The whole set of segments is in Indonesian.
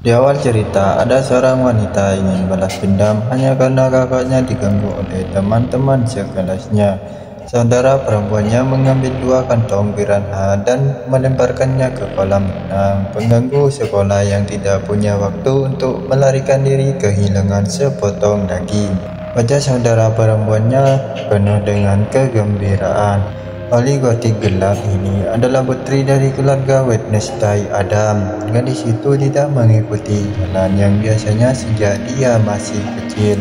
Di awal cerita, ada seorang wanita ingin balas dendam hanya karena kakaknya diganggu oleh teman-teman sekelasnya. Saudara perempuannya mengambil 2 kantong piranha dan melemparkannya ke kolam renang. Pengganggu sekolah yang tidak punya waktu untuk melarikan diri kehilangan sepotong daging. Wajah saudara perempuannya penuh dengan kegembiraan. Oligotik gelap ini adalah putri dari keluarga Wednesday Adam. Gadis itu tidak mengikuti jalan yang biasanya sejak dia masih kecil.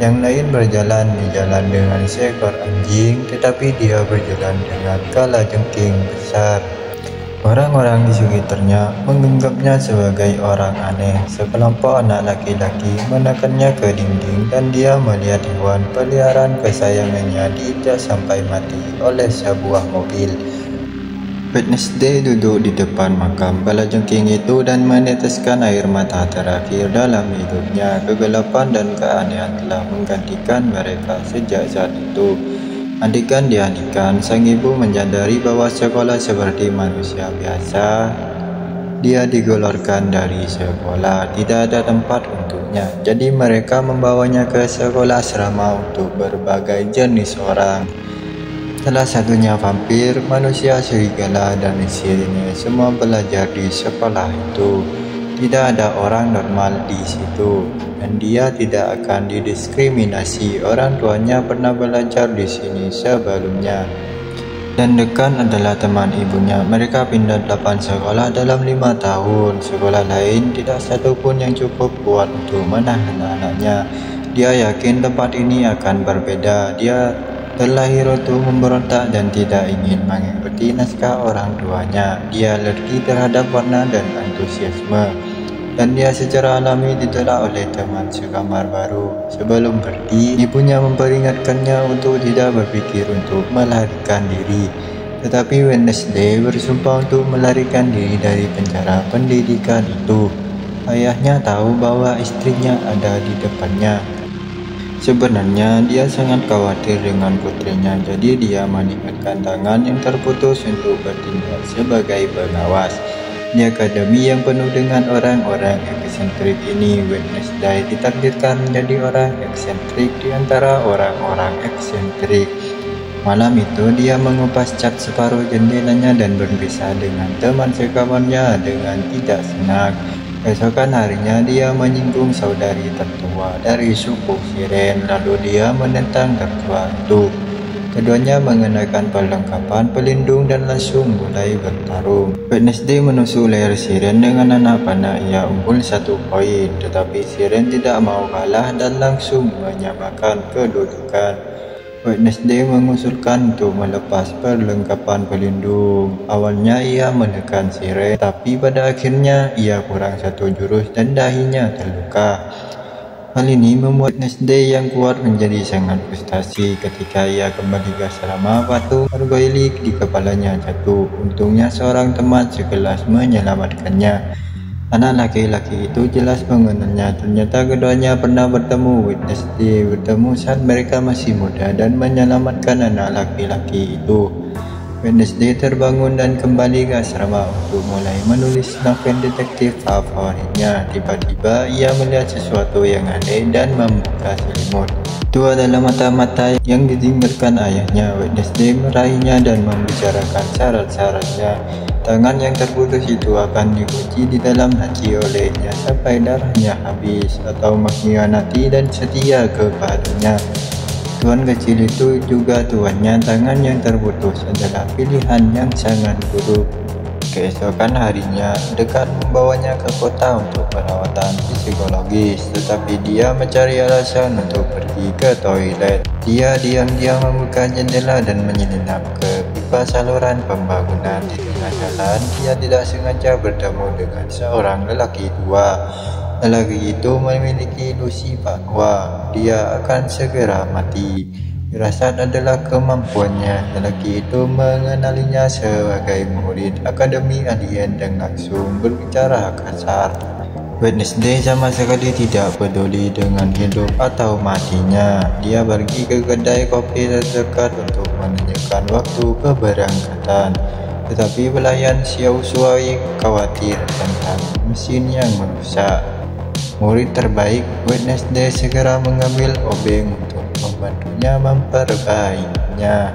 Yang lain berjalan di jalan dengan seekor anjing, tetapi dia berjalan dengan kalajengking besar. Orang-orang di sekitarnya menganggapnya sebagai orang aneh. Sekelompok anak laki-laki menekannya ke dinding dan dia melihat hewan peliharaan kesayangannya diinjak sampai mati oleh sebuah mobil. Wednesday duduk di depan makam kalajengking itu dan meneteskan air mata terakhir dalam hidupnya. Kegelapan dan keanehan telah menggantikan mereka sejak saat itu. Andikan dialihkan, sang ibu menyadari bahwa sekolah seperti manusia biasa. Dia digolorkan dari sekolah, tidak ada tempat untuknya. Jadi mereka membawanya ke sekolah asrama untuk berbagai jenis orang. Salah satunya vampir, manusia serigala, dan sirene. Semua belajar di sekolah itu. Tidak ada orang normal di situ, dan dia tidak akan didiskriminasi. Orang tuanya pernah belajar di sini sebelumnya. Dan Dekan adalah teman ibunya. Mereka pindah 8 sekolah dalam 5 tahun. Sekolah lain tidak satupun yang cukup kuat untuk menahan anaknya. Dia yakin tempat ini akan berbeda. Dia terlahir untuk memberontak dan tidak ingin mengikuti naskah orang tuanya. Dia alergi terhadap warna dan antusiasme. Dan dia secara alami ditolak oleh teman sekamar baru. Sebelum pergi, ibunya memperingatkannya untuk tidak berpikir untuk melarikan diri. Tetapi Wednesday bersumpah untuk melarikan diri dari penjara pendidikan itu. Ayahnya tahu bahwa istrinya ada di depannya. Sebenarnya dia sangat khawatir dengan putrinya, jadi dia meninggalkan tangan yang terputus untuk bertindak sebagai pengawas. Di akademi yang penuh dengan orang-orang eksentrik ini, Wednesday ditakdirkan menjadi orang eksentrik di antara orang-orang eksentrik. Malam itu dia mengupas cat separuh jendelanya dan berpisah dengan teman sekamarnya dengan tidak senang. Keesokan harinya dia menyinggung saudari tertua dari suku Siren, lalu dia menentang tertua itu. Keduanya mengenakan perlengkapan pelindung dan langsung mulai bertarung. Wednesday menusuk leher Siren dengan anak panah. Ia unggul 1 poin, tetapi Siren tidak mau kalah dan langsung menyamakan kedudukan. Wednesday mengusulkan untuk melepas perlengkapan pelindung. Awalnya ia menekan Siren, tapi pada akhirnya ia kurang 1 jurus dan dahinya terluka. Hal ini membuat Wednesday yang kuat menjadi sangat frustasi. Ketika ia kembali ke asrama, batu bergoylik di kepalanya jatuh. Untungnya seorang teman sekelas menyelamatkannya. Anak laki-laki itu jelas mengenalnya. Ternyata keduanya pernah bertemu. Wednesday bertemu saat mereka masih muda dan menyelamatkan anak laki-laki itu. Wednesday terbangun dan kembali ke asrama untuk mulai menulis novel detektif favoritnya. Tiba-tiba ia melihat sesuatu yang aneh dan membuka selimut. Itu adalah mata-mata yang ditinggalkan ayahnya. Wednesday meraihnya dan membicarakan syarat-syaratnya. Tangan yang terputus itu akan dikunci di dalam laci olehnya sampai darahnya habis, atau mengkhianati dan setia kepadanya. Tuan kecil itu juga tuannya. Tangan yang terputus adalah pilihan yang sangat buruk. Keesokan harinya, Dekan membawanya ke kota untuk perawatan psikologis, tetapi dia mencari alasan untuk pergi ke toilet. Dia diam-diam membuka jendela dan menyelinap ke pipa saluran pembangunan. Di tengah jalan, dia tidak sengaja bertemu dengan seorang lelaki tua. Lelaki itu memiliki ilusi bahwa dia akan segera mati. Firasat adalah kemampuannya. Lelaki itu mengenalinya sebagai murid Akademi Alien dan langsung berbicara kasar. Wednesday sama sekali tidak peduli dengan hidup atau matinya. Dia pergi ke kedai kopi terdekat untuk menanyakan waktu keberangkatan. Tetapi pelayan Xiao Shuai khawatir tentang mesin yang merusak. Murid terbaik Wednesday segera mengambil obeng untuk membantunya memperbaikinya.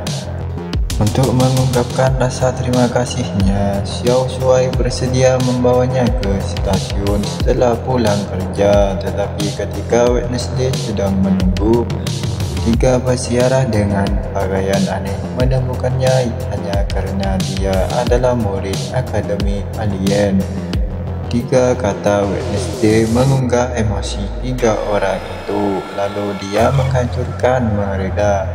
Untuk mengungkapkan rasa terima kasihnya, Xiao Shuai bersedia membawanya ke stasiun setelah pulang kerja. Tetapi ketika Wednesday sedang menunggu, tiga pesiarah dengan pakaian aneh menemukannya hanya karena dia adalah murid Akademi Alien. Tiga kata Wednesday mengunggah emosi tiga orang itu, lalu dia menghancurkan mereka.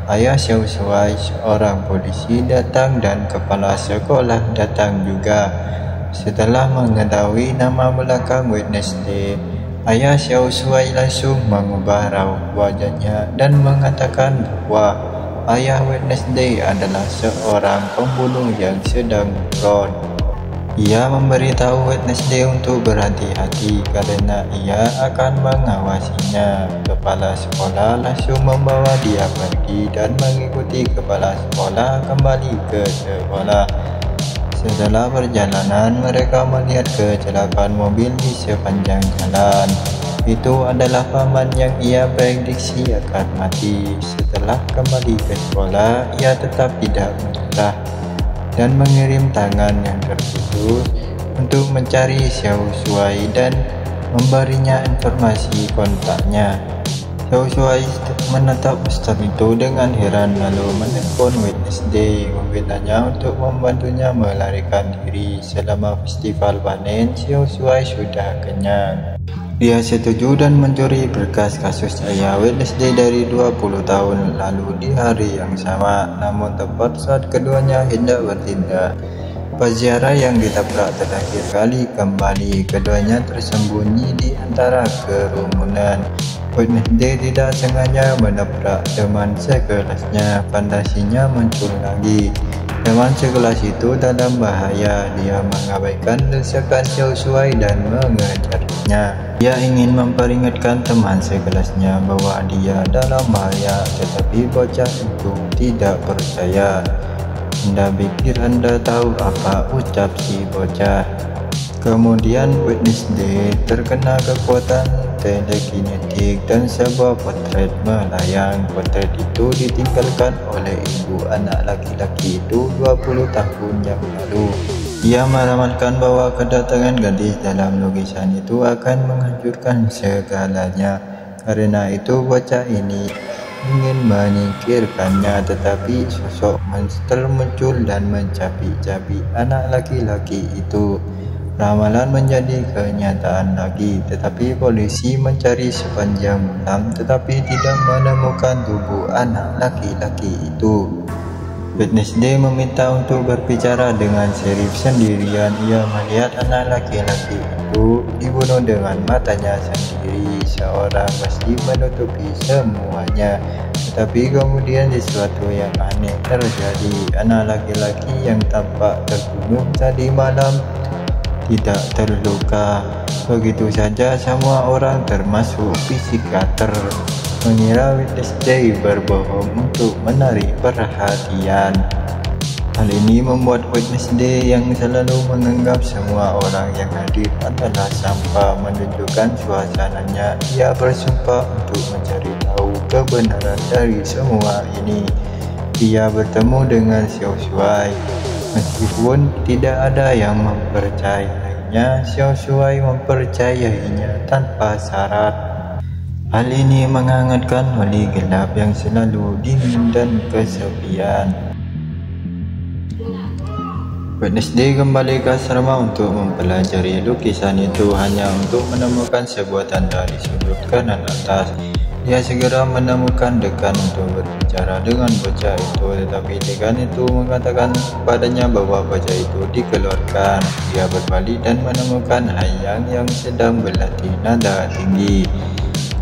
Ayah Xiao Shuai, seorang polisi, datang dan kepala sekolah datang juga. Setelah mengetahui nama belakang Wednesday, Ayah Xiao Shuai langsung mengubah raut wajahnya dan mengatakan bahwa ayah Wednesday adalah seorang pembunuh yang sedang buron. Ia memberitahu Wednesday untuk berhati-hati karena ia akan mengawasinya. Kepala sekolah langsung membawa dia pergi dan mengikuti kepala sekolah kembali ke sekolah. Setelah perjalanan, mereka melihat kecelakaan mobil di sepanjang jalan. Itu adalah paman yang ia prediksi akan mati. Setelah kembali ke sekolah, ia tetap tidak menyerah dan mengirim tangan yang terputus untuk mencari Xiao Shuai dan memberinya informasi kontaknya. Xiao Shuai menatap ustaz itu dengan heran lalu menelpon Wednesday memintanya untuk membantunya melarikan diri. Selama festival panen, Xiao Shuai sudah kenyang. Dia setuju dan mencuri berkas kasus ayah Wednesday dari 20 tahun lalu di hari yang sama. Namun tepat saat keduanya hendak bertindak, peziarah yang ditabrak terakhir kali kembali. Keduanya tersembunyi di antara kerumunan. Wednesday tidak sengaja menabrak teman sekelasnya. Fantasinya muncul lagi. Teman sekelas itu dalam bahaya. Dia mengabaikan desakan Xiao Shuai dan mengejarnya. Dia ingin memperingatkan teman sekelasnya bahwa dia dalam bahaya, tetapi bocah itu tidak percaya. Anda pikir Anda tahu apa ucap si bocah? Kemudian Wednesday terkena kekuatan telekinetik dan sebuah potret melayang. Potret itu ditinggalkan oleh ibu anak laki-laki itu 20 tahun yang lalu. Ia meramalkan bahwa kedatangan gadis dalam lukisan itu akan menghancurkan segalanya. Karena itu bocah ini ingin menyingkirkannya, tetapi sosok monster muncul dan mencapi-capi anak laki-laki itu. Ramalan menjadi kenyataan lagi, tetapi polisi mencari sepanjang malam tetapi tidak menemukan tubuh anak laki-laki itu. Wednesday meminta untuk berbicara dengan Sheriff sendirian. Ia melihat anak laki-laki itu dibunuh dengan matanya sendiri. Seorang pasti menutupi semuanya, tetapi kemudian sesuatu yang aneh terjadi. Anak laki-laki yang tampak terbunuh tadi malam tidak terluka. Begitu saja semua orang termasuk psikiater mengira Wednesday berbohong untuk menarik perhatian. Hal ini membuat Wednesday yang selalu menganggap semua orang yang hadir adalah sampah menunjukkan suasananya. Ia bersumpah untuk mencari tahu kebenaran dari semua ini. Ia bertemu dengan Xiao Shuai. Meskipun tidak ada yang mempercayainya, Xiao Shuai mempercayainya tanpa syarat. Hal ini menghangatkan wali gelap yang selalu dingin dan kesepian. Wednesday kembali ke asrama untuk mempelajari lukisan itu hanya untuk menemukan sebuah tanda di sudut kanan atas. Dia segera menemukan dekan untuk berbicara dengan bocah itu, tetapi dekan itu mengatakan kepadanya bahwa bocah itu dikeluarkan. Dia berbalik dan menemukan Hayang yang sedang berlatih nada tinggi.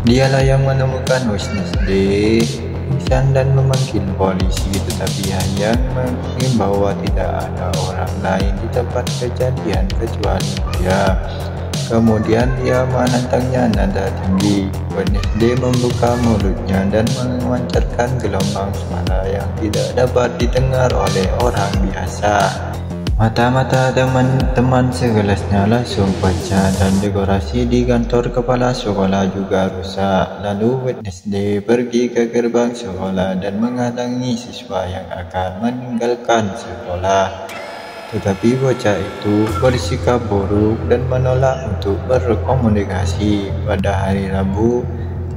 Dialah yang menemukan Wednesday pingsan dan memanggil polisi, tetapi Hayang mengklaim bahwa tidak ada orang lain di tempat kejadian kecuali dia. Kemudian dia menantangnya nada tinggi. Wednesday membuka mulutnya dan memancarkan gelombang suara yang tidak dapat didengar oleh orang biasa. Mata-mata teman-teman sekelasnya langsung pecah dan dekorasi di kantor kepala sekolah juga rusak. Lalu Wednesday pergi ke gerbang sekolah dan menghalangi siswa yang akan meninggalkan sekolah. Tetapi bocah itu bersikap buruk dan menolak untuk berkomunikasi. Pada hari Rabu,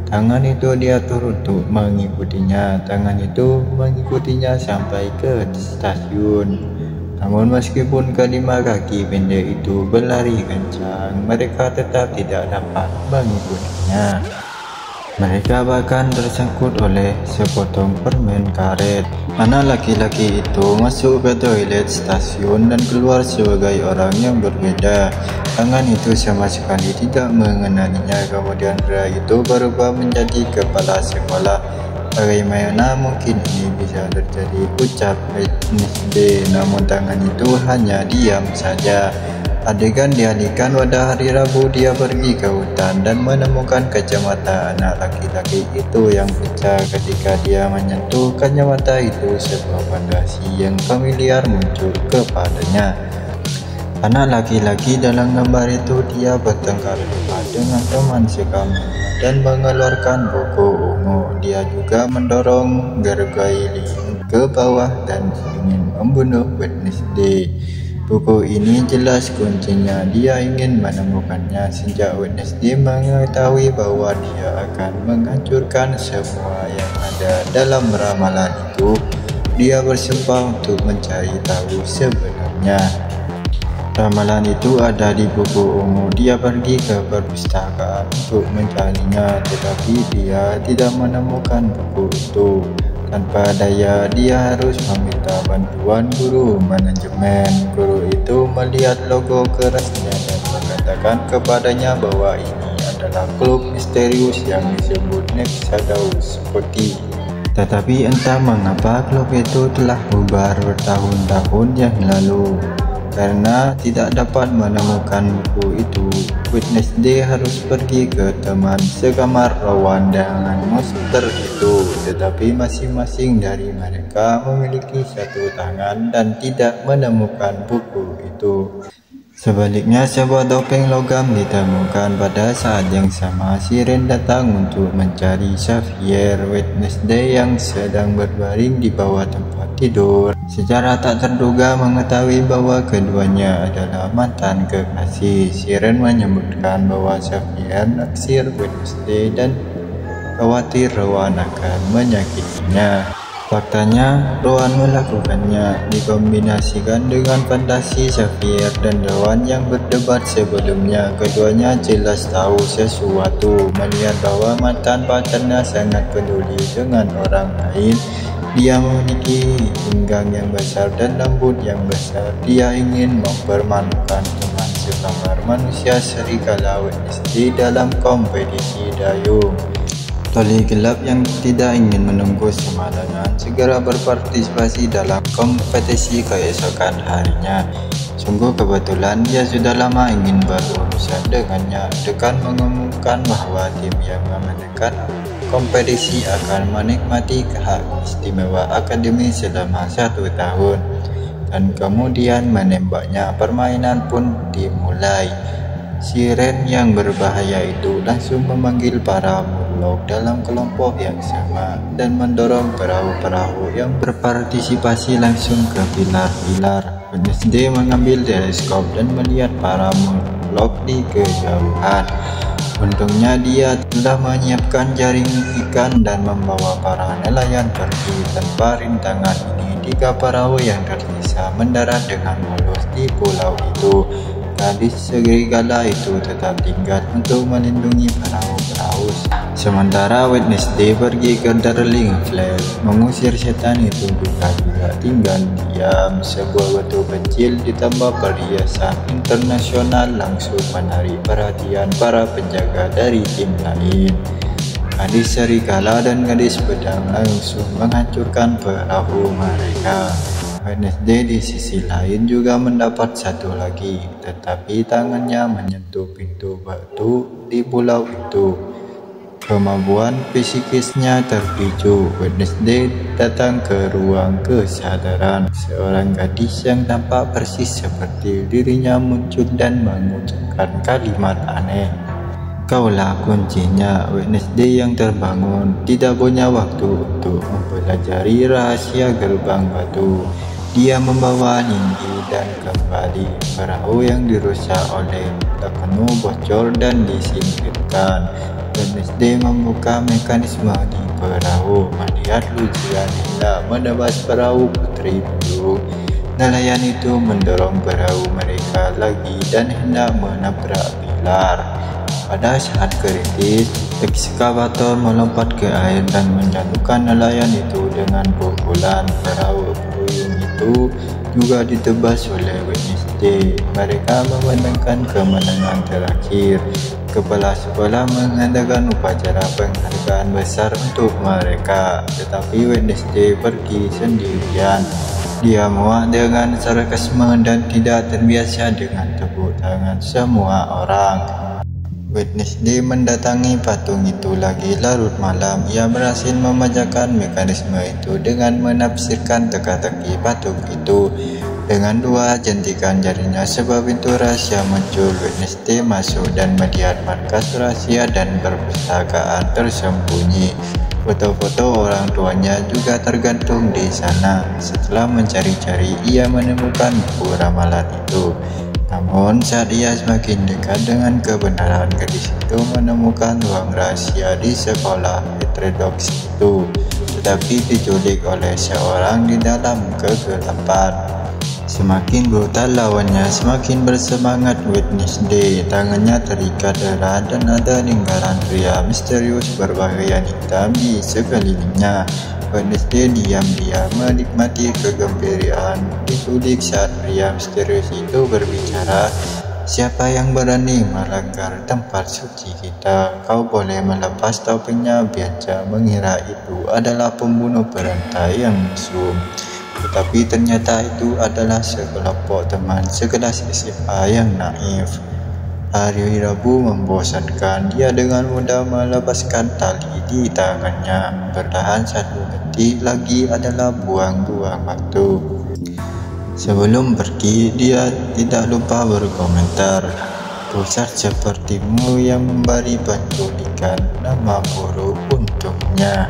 tangan itu diatur untuk mengikutinya. Tangan itu mengikutinya sampai ke stasiun. Namun meskipun kelima kaki pendek itu berlari kencang, mereka tetap tidak dapat mengikutinya. Mereka bahkan tersangkut oleh sepotong permen karet. Anak laki-laki itu masuk ke toilet stasiun dan keluar sebagai orang yang berbeda. Tangan itu sama sekali tidak mengenalinya. Kemudian pria itu berubah menjadi kepala sekolah. Bagaimana mungkin ini bisa terjadi, ucap Wednesday, namun tangan itu hanya diam saja. Adegan dialihkan pada hari Rabu. Dia pergi ke hutan dan menemukan kacamata anak laki-laki itu yang pecah. Ketika dia menyentuh kacamata itu, sebuah fantasi yang familiar muncul kepadanya. Anak laki-laki dalam gambar itu dia bertengkar hebat dengan teman sekamarnya dan mengeluarkan buku ungu. Dia juga mendorong Gargoyle ke bawah dan ingin membunuh Wednesday. Buku ini jelas kuncinya. Dia ingin menemukannya. Sejak Wednesday mengetahui bahwa dia akan menghancurkan semua yang ada dalam ramalan itu, dia bersumpah untuk mencari tahu sebenarnya. Ramalan itu ada di buku ungu. Dia pergi ke perpustakaan untuk mencarinya, tetapi dia tidak menemukan buku itu. Tanpa daya, dia harus meminta bantuan guru manajemen. Guru itu melihat logo kerasnya dan mengatakan kepadanya bahwa ini adalah klub misterius yang disebut Nexadaus Putih. Tetapi entah mengapa klub itu telah bubar bertahun-tahun yang lalu. Karena tidak dapat menemukan buku itu, Wednesday harus pergi ke teman sekamar Rowan dengan monster itu. Tetapi masing-masing dari mereka memiliki satu tangan dan tidak menemukan buku itu. Sebaliknya, sebuah topeng logam ditemukan. Pada saat yang sama, Siren datang untuk mencari Xavier. Wednesday yang sedang berbaring di bawah tempat tidur secara tak terduga mengetahui bahwa keduanya adalah mantan kekasih. Siren menyebutkan bahwa Xavier naksir Wednesday dan khawatir Rowan akan menyakitinya. Faktanya, Rowan melakukannya. Dikombinasikan dengan fantasi Xavier dan Rowan yang berdebat sebelumnya, keduanya jelas tahu sesuatu. Melihat bahwa mantan pacarnya sangat peduli dengan orang lain, dia memiliki pinggang yang besar dan rambut yang besar. Dia ingin mempermalukan teman sekamar manusia serigala Wednesday dalam kompetisi dayung. Tali gelap yang tidak ingin menunggu semalaman segera berpartisipasi dalam kompetisi keesokan harinya. Sungguh kebetulan dia sudah lama ingin berurusan dengannya. Dekan mengumumkan bahwa tim yang memenangkan kompetisi akan menikmati hak istimewa akademi selama 1 tahun. Dan kemudian menembaknya. Permainan pun dimulai. Siren yang berbahaya itu langsung memanggil para Murloc dalam kelompok yang sama dan mendorong perahu-perahu yang berpartisipasi langsung ke pilar-pilar. Wednesday mengambil teleskop dan melihat para Murloc di kejauhan. Untungnya dia telah menyiapkan jaring ikan dan membawa para nelayan pergi. Tanpa rintangan ini, 3 perahu yang tersisa mendarat dengan mulus di pulau itu. Gadis serigala itu tetap tinggal untuk melindungi perahu-perahu. Sementara Wednesday pergi ke Darling Flat mengusir setan itu juga tinggal diam. Sebuah batu kecil ditambah perhiasan internasional langsung menarik perhatian para penjaga dari tim lain. Gadis serigala dan gadis pedang langsung menghancurkan perahu mereka. Wednesday di sisi lain juga mendapat satu lagi, tetapi tangannya menyentuh pintu batu di pulau itu. Kemampuan psikisnya terpicu. Wednesday datang ke ruang kesadaran. Seorang gadis yang tampak persis seperti dirinya muncul dan mengucapkan kalimat aneh. "Kaulah kuncinya." Wednesday yang terbangun tidak punya waktu untuk mempelajari rahasia gerbang batu. Dia membawa Nindi dan kembali. Perahu yang dirusak oleh Takeno bocor dan disingkirkan. Wednesday membuka mekanisme di perahu, melihat Lucian hendak menebas perahu Putri Dulu. Nelayan itu mendorong perahu mereka lagi dan hendak menabrak pilar. Pada saat kritis, ekskavator melompat ke air dan menjatuhkan nelayan itu dengan pukulan. Perahu Puyung itu juga ditebas oleh Wednesday. Mereka memenangkan kemenangan terakhir. Kepala sekolah mengadakan upacara penghargaan besar untuk mereka, tetapi Wednesday pergi sendirian. Dia muak dengan sarkasme dan tidak terbiasa dengan tepuk tangan semua orang. Wednesday mendatangi patung itu lagi larut malam. Ia berhasil memecahkan mekanisme itu dengan menafsirkan teka-teki patung itu dengan dua jentikan jarinya. Sebab pintu rahasia muncul. Wednesday masuk dan melihat markas rahasia dan perpustakaan tersembunyi. Foto-foto orang tuanya juga tergantung di sana. Setelah mencari-cari, ia menemukan buku ramalan itu. Namun saat ia semakin dekat dengan kebenaran, gadis itu menemukan ruang rahasia di sekolah heterodoks itu, tetapi diculik oleh seorang di dalam kegelapan. Semakin brutal lawannya, semakin bersemangat Wednesday. Tangannya terikat erat dan ada lingkaran pria misterius berpakaian hitam di sekelilingnya. Wednesday diam-diam menikmati kegembiraan diculik saat pria misterius itu berbicara. "Siapa yang berani melanggar tempat suci kita? Kau boleh melepas topengnya." Bianca mengira itu adalah pembunuh berantai yang mesum. Tetapi ternyata itu adalah sekelompok teman sekelas SMA yang naif. Hari Rabu membosankan. Dia dengan mudah melepaskan tali di tangannya. Bertahan 1 detik lagi adalah buang-buang waktu. Sebelum pergi, dia tidak lupa berkomentar. "Pusat sepertimu yang memberi penculikan, nama buruk untuknya."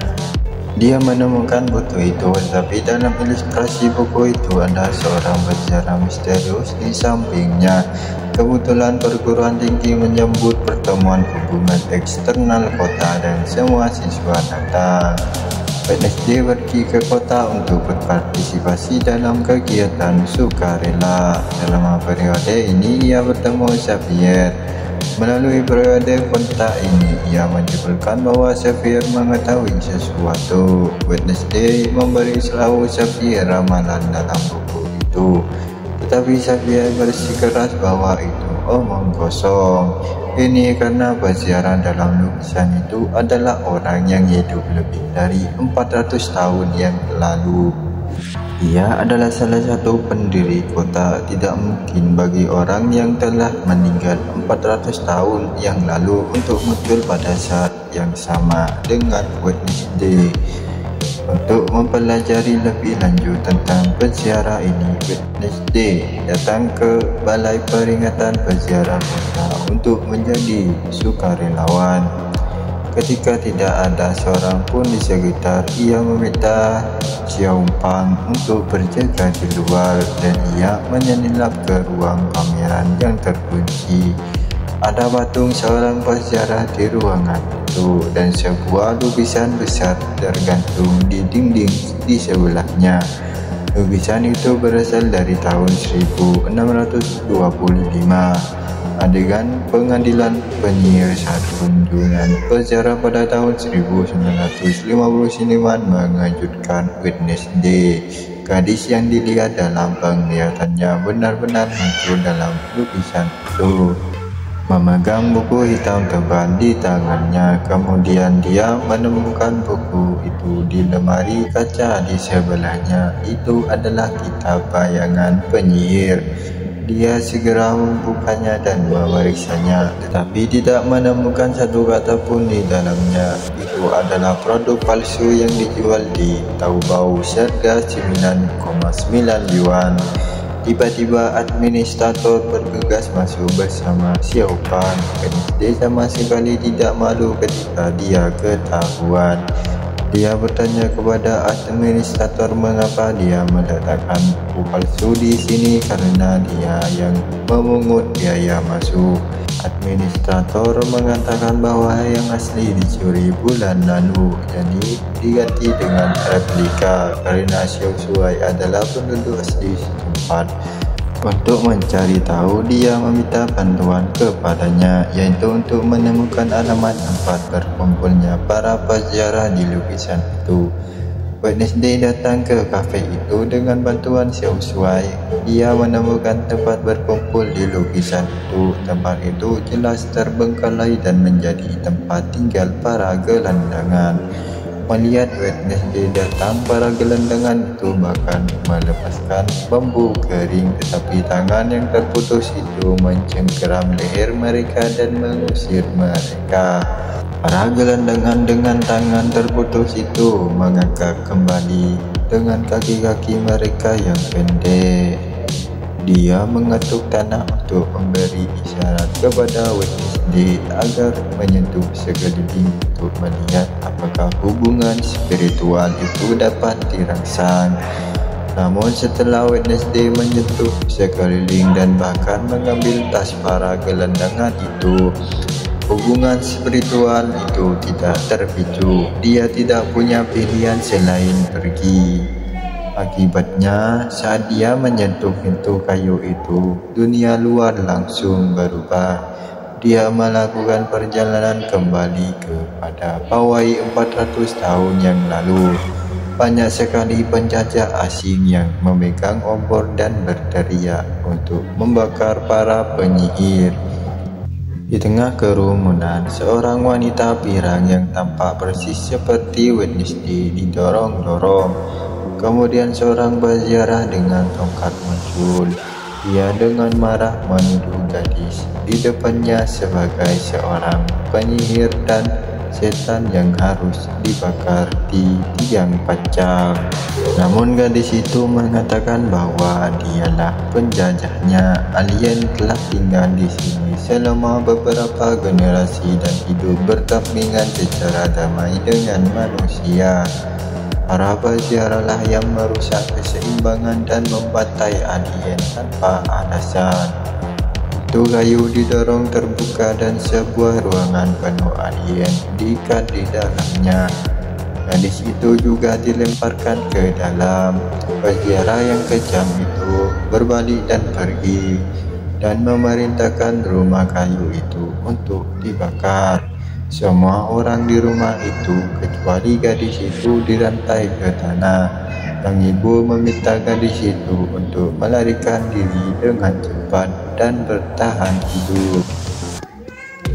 Dia menemukan buku itu, tapi dalam ilustrasi buku itu ada seorang bersejarah misterius di sampingnya. Kebetulan perguruan tinggi menyambut pertemuan hubungan eksternal kota dan semua siswa datang. Wednesday pergi ke kota untuk berpartisipasi dalam kegiatan sukarela. Selama periode ini ia bertemu Xavier. Melalui periode kontak ini, ia menyebutkan bahwa Xavier mengetahui sesuatu. Wednesday memberi selalu Xavier ramalan dalam buku itu, tetapi Xavier bersikeras bahwa itu omong kosong. Ini karena peziarah dalam lukisan itu adalah orang yang hidup lebih dari 400 tahun yang lalu. Ia adalah salah satu pendiri kota. Tidak mungkin bagi orang yang telah meninggal 400 tahun yang lalu untuk muncul pada saat yang sama dengan Wednesday. Untuk mempelajari lebih lanjut tentang peziarah ini, Wednesday datang ke Balai Peringatan Peziarah Kota untuk menjadi sukarelawan. Ketika tidak ada seorang pun di sekitar, ia meminta Xiaopang untuk berjaga di luar dan ia menyelinap ke ruang pameran yang terkunci. Ada patung seorang peziarah di ruangan itu dan sebuah lukisan besar tergantung di dinding di sebelahnya. Lukisan itu berasal dari tahun 1625. Adegan pengadilan penyihir saat kunjungan peziarah pada tahun 1959 mengejutkan Wednesday. Gadis yang dilihat dalam penglihatannya benar-benar muncul dalam lukisan itu. Memegang buku hitam tebal di tangannya, kemudian dia menemukan buku itu di lemari kaca di sebelahnya. Itu adalah kitab bayangan penyihir. Dia segera membukanya dan memeriksanya, tetapi tidak menemukan satu kata pun di dalamnya. Itu adalah produk palsu yang dijual di Taobao seharga 9,9 yuan. Tiba-tiba administrator bergegas masuk bersama Xiao Pan. Dia sama sekali tidak malu ketika dia ketahuan. Dia bertanya kepada administrator mengapa dia meletakkan buku palsu di sini, karena dia yang memungut biaya masuk. Administrator mengatakan bahwa yang asli dicuri bulan lalu, jadi diganti dengan replika karena Xiao Shuai adalah penduduk asli setempat. Untuk mencari tahu, dia meminta bantuan kepadanya, yaitu untuk menemukan alamat tempat berkumpulnya para peziarah di lukisan itu. Wednesday datang ke kafe itu dengan bantuan Xiao Shuai. Dia menemukan tempat berkumpul di lukisan itu. Tempat itu jelas terbengkalai dan menjadi tempat tinggal para gelandangan. Melihat Wednesday datang, para gelandangan itu bahkan melepaskan bambu kering, tetapi tangan yang terputus itu mencengkeram leher mereka dan mengusir mereka. Para gelandangan dengan tangan terputus itu mengangkat kembali dengan kaki-kaki mereka yang pendek. Dia mengetuk tanah untuk memberi isyarat kepada Wednesday agar menyentuh sekeliling untuk melihat apakah hubungan spiritual itu dapat dirangsang. Namun setelah Wednesday menyentuh sekeliling dan bahkan mengambil tas para gelandangan itu, hubungan spiritual itu tidak terpicu. Dia tidak punya pilihan selain pergi. Akibatnya, saat dia menyentuh pintu kayu itu, dunia luar langsung berubah. Dia melakukan perjalanan kembali kepada Hawaii 400 tahun yang lalu. Banyak sekali penjajah asing yang memegang obor dan berteriak untuk membakar para penyihir. Di tengah kerumunan, seorang wanita pirang yang tampak persis seperti Wednesday didorong-dorong. Kemudian seorang peziarah dengan tongkat muncul. Dia dengan marah menuduh gadis di depannya sebagai seorang penyihir dan setan yang harus dibakar di tiang pancang. Namun gadis itu mengatakan bahwa dialah penjajahnya. Alien telah tinggal di sini selama beberapa generasi dan hidup berdampingan secara damai dengan manusia. Para peziarahlah yang merusak keseimbangan dan membantai alien tanpa alasan. Pintu kayu didorong terbuka dan sebuah ruangan penuh alien diikat di dalamnya. Gadis itu juga dilemparkan ke dalam. Peziarah yang kejam itu berbalik dan pergi dan memerintahkan rumah kayu itu untuk dibakar. Semua orang di rumah itu kecuali gadis itu dirantai ke tanah. Sang ibu meminta gadis itu untuk melarikan diri dengan cepat dan bertahan hidup.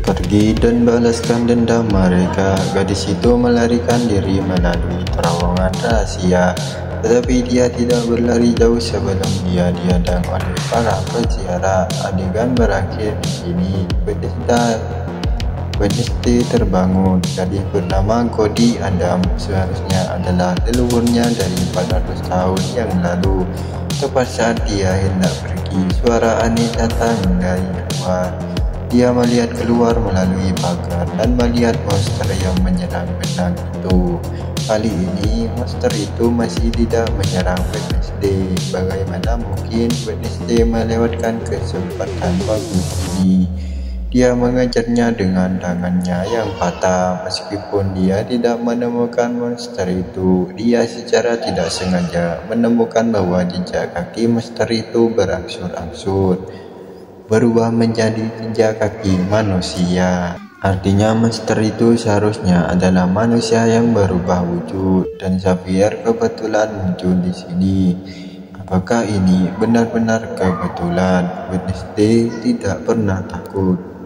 Pergi dan balaskan dendam mereka. Gadis itu melarikan diri melalui terowongan rahasia, tetapi dia tidak berlari jauh sebelum dia dihadang oleh para peziarah. Adegan berakhir di sini. Wednesday terbangun. Gadis bernama Cody Adam seharusnya adalah leluhurnya dari 400 tahun yang lalu. Tepat saat dia hendak pergi, suara aneh datang dari luar. Dia melihat keluar melalui pagar dan melihat monster yang menyerang benang itu. Kali ini monster itu masih tidak menyerang Wednesday. Bagaimana mungkin Wednesday melewatkan kesempatan bagus ini? Dia mengejarnya dengan tangannya yang patah. Meskipun dia tidak menemukan monster itu, dia secara tidak sengaja menemukan bahwa jejak kaki monster itu berangsur-angsur berubah menjadi jejak kaki manusia. Artinya monster itu seharusnya adalah manusia yang berubah wujud, dan Xavier kebetulan muncul di sini. Apakah ini benar-benar kebetulan? Wednesday tidak pernah takut.